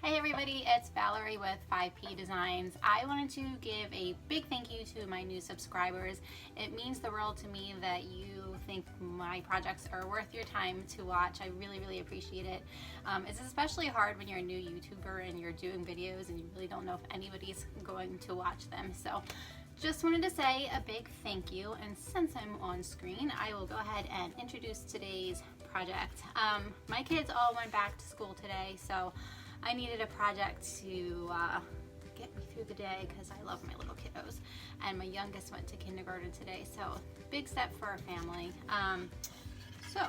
Hey everybody, it's Valerie with 5P Designs. I wanted to give a big thank you to my new subscribers. It means the world to me that you think my projects are worth your time to watch. I really appreciate it. It's especially hard when you're a new YouTuber and you're doing videos and you really don't know if anybody's going to watch them. So just wanted to say a big thank you, and since I'm on screen, I will go ahead and introduce today's project. My kids all went back to school today, so I needed a project to get me through the day because I love my little kiddos. And my youngest went to kindergarten today, so big step for our family. So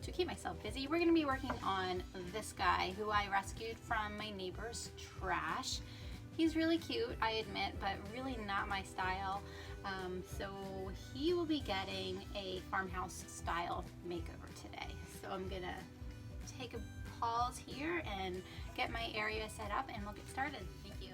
to keep myself busy, we're gonna be working on this guy who I rescued from my neighbor's trash. He's really cute, I admit, but really not my style. So he will be getting a farmhouse style makeover today. So I'm gonna take a pause here and get my area set up and we'll get started. Thank you.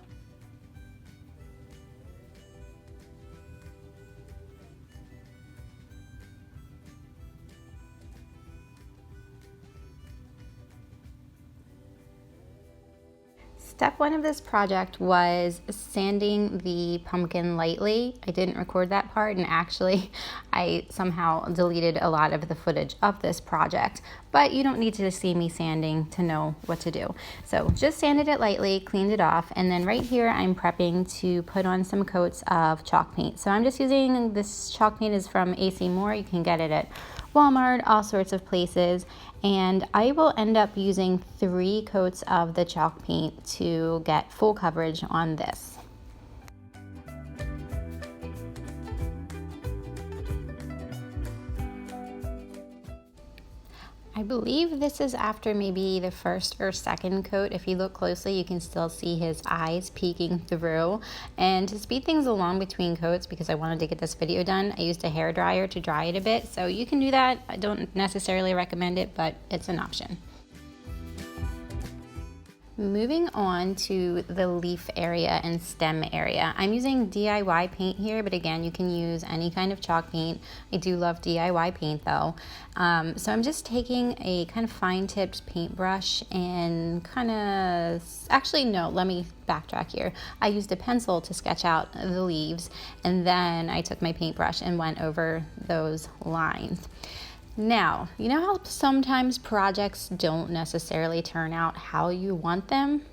Step one of this project was sanding the pumpkin lightly. I didn't record that part, and actually I somehow deleted a lot of the footage of this project, but you don't need to see me sanding to know what to do. So just sanded it lightly, cleaned it off, and then right here I'm prepping to put on some coats of chalk paint. So I'm just using, this chalk paint is from AC Moore. You can get it at Walmart, all sorts of places, and I will end up using 3 coats of the chalk paint to get full coverage on this. I believe this is after maybe the first or second coat. If you look closely, you can still see his eyes peeking through. And to speed things along between coats, because I wanted to get this video done, I used a hair dryer to dry it a bit. So you can do that. I don't necessarily recommend it, but it's an option. Moving on to the leaf area and stem area. I'm using DIY paint here, but again, you can use any kind of chalk paint. I do love DIY paint though. So I'm just taking a kind of fine-tipped paintbrush and actually no, let me backtrack here. I used a pencil to sketch out the leaves, and then I took my paintbrush and went over those lines. Now, you know how sometimes projects don't necessarily turn out how you want them?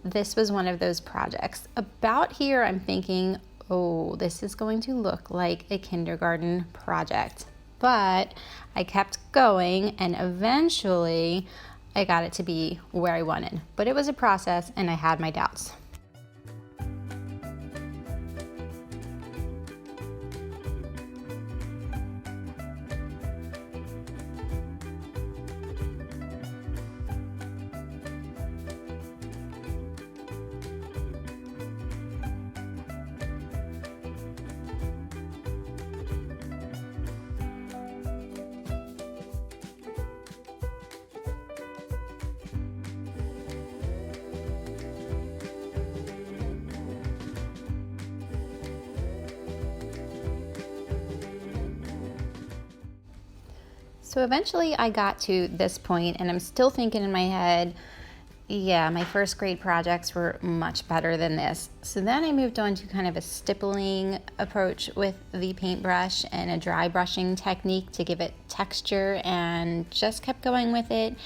This was one of those projects. About here, I'm thinking, oh, this is going to look like a kindergarten project. But I kept going, and eventually I got it to be where I wanted. But it was a process, and I had my doubts. So eventually I got to this point, and I'm still thinking in my head, yeah, my first grade projects were much better than this. So then I moved on to kind of a stippling approach with the paintbrush and a dry brushing technique to give it texture, and just kept going with it.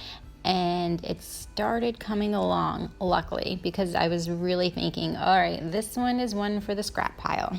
And it started coming along, luckily, because I was really thinking, all right, this one is one for the scrap pile.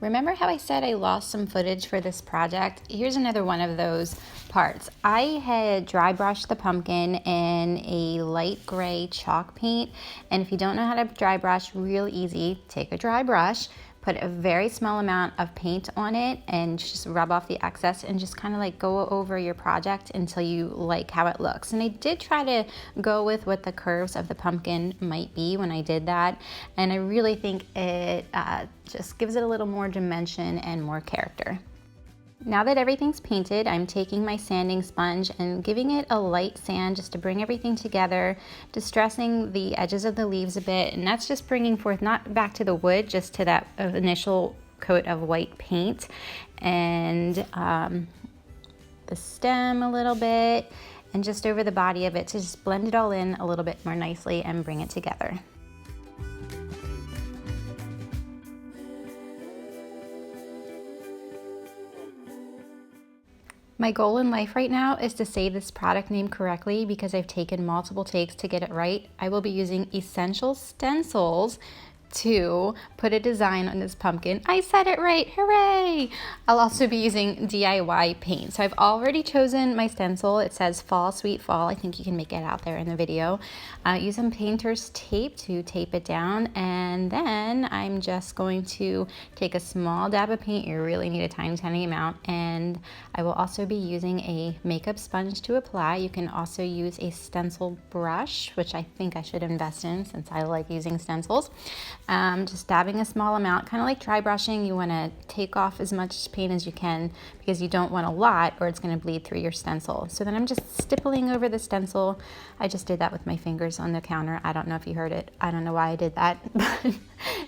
Remember how I said I lost some footage for this project? Here's another one of those parts. I had dry brushed the pumpkin in a light gray chalk paint, and if you don't know how to dry brush, real easy, take a dry brush, put a very small amount of paint on it and just rub off the excess and just kind of like go over your project until you like how it looks. And I did try to go with what the curves of the pumpkin might be when I did that, and I really think it just gives it a little more dimension and more character. Now that everything's painted, I'm taking my sanding sponge and giving it a light sand just to bring everything together, distressing the edges of the leaves a bit, and that's just bringing forth, not back to the wood, just to that initial coat of white paint, and the stem a little bit, and just over the body of it to just blend it all in a little bit more nicely and bring it together. My goal in life right now is to say this product name correctly because I've taken multiple takes to get it right. I will be using essential stencils to put a design on this pumpkin. I said it right, hooray! I'll also be using DIY paint. So I've already chosen my stencil. It says Fall Sweet Fall. I think you can make it out there in the video. Use some painter's tape to tape it down, and then I'm just going to take a small dab of paint. You really need a tiny amount, and I will also be using a makeup sponge to apply. You can also use a stencil brush, which I think I should invest in since I like using stencils. Just dabbing a small amount, kind of like dry brushing. You want to take off as much paint as you can because you don't want a lot or it's going to bleed through your stencil. So then I'm just stippling over the stencil. I just did that with my fingers on the counter. I don't know if you heard it. I don't know why I did that, but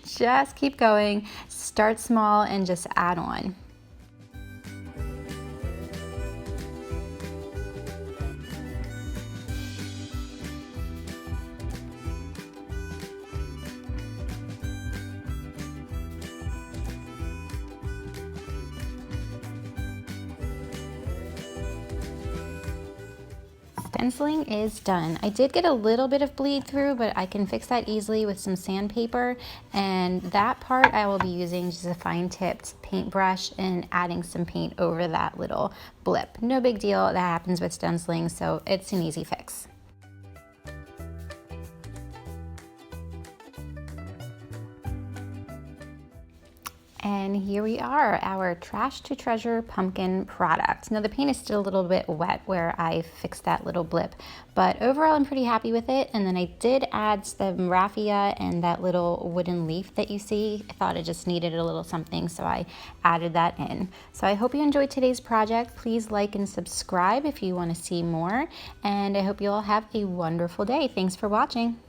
just keep going. Start small and just add on. Stenciling is done. I did get a little bit of bleed through, but I can fix that easily with some sandpaper, and that part I will be using just a fine tipped paintbrush and adding some paint over that little blip. No big deal, that happens with stenciling, so it's an easy fix. And here we are, our trash to treasure pumpkin product. Now the paint is still a little bit wet where I fixed that little blip, but overall I'm pretty happy with it. And then I did add some raffia and that little wooden leaf that you see. I thought it just needed a little something, so I added that in. So I hope you enjoyed today's project. Please like and subscribe if you want to see more. And I hope you all have a wonderful day. Thanks for watching.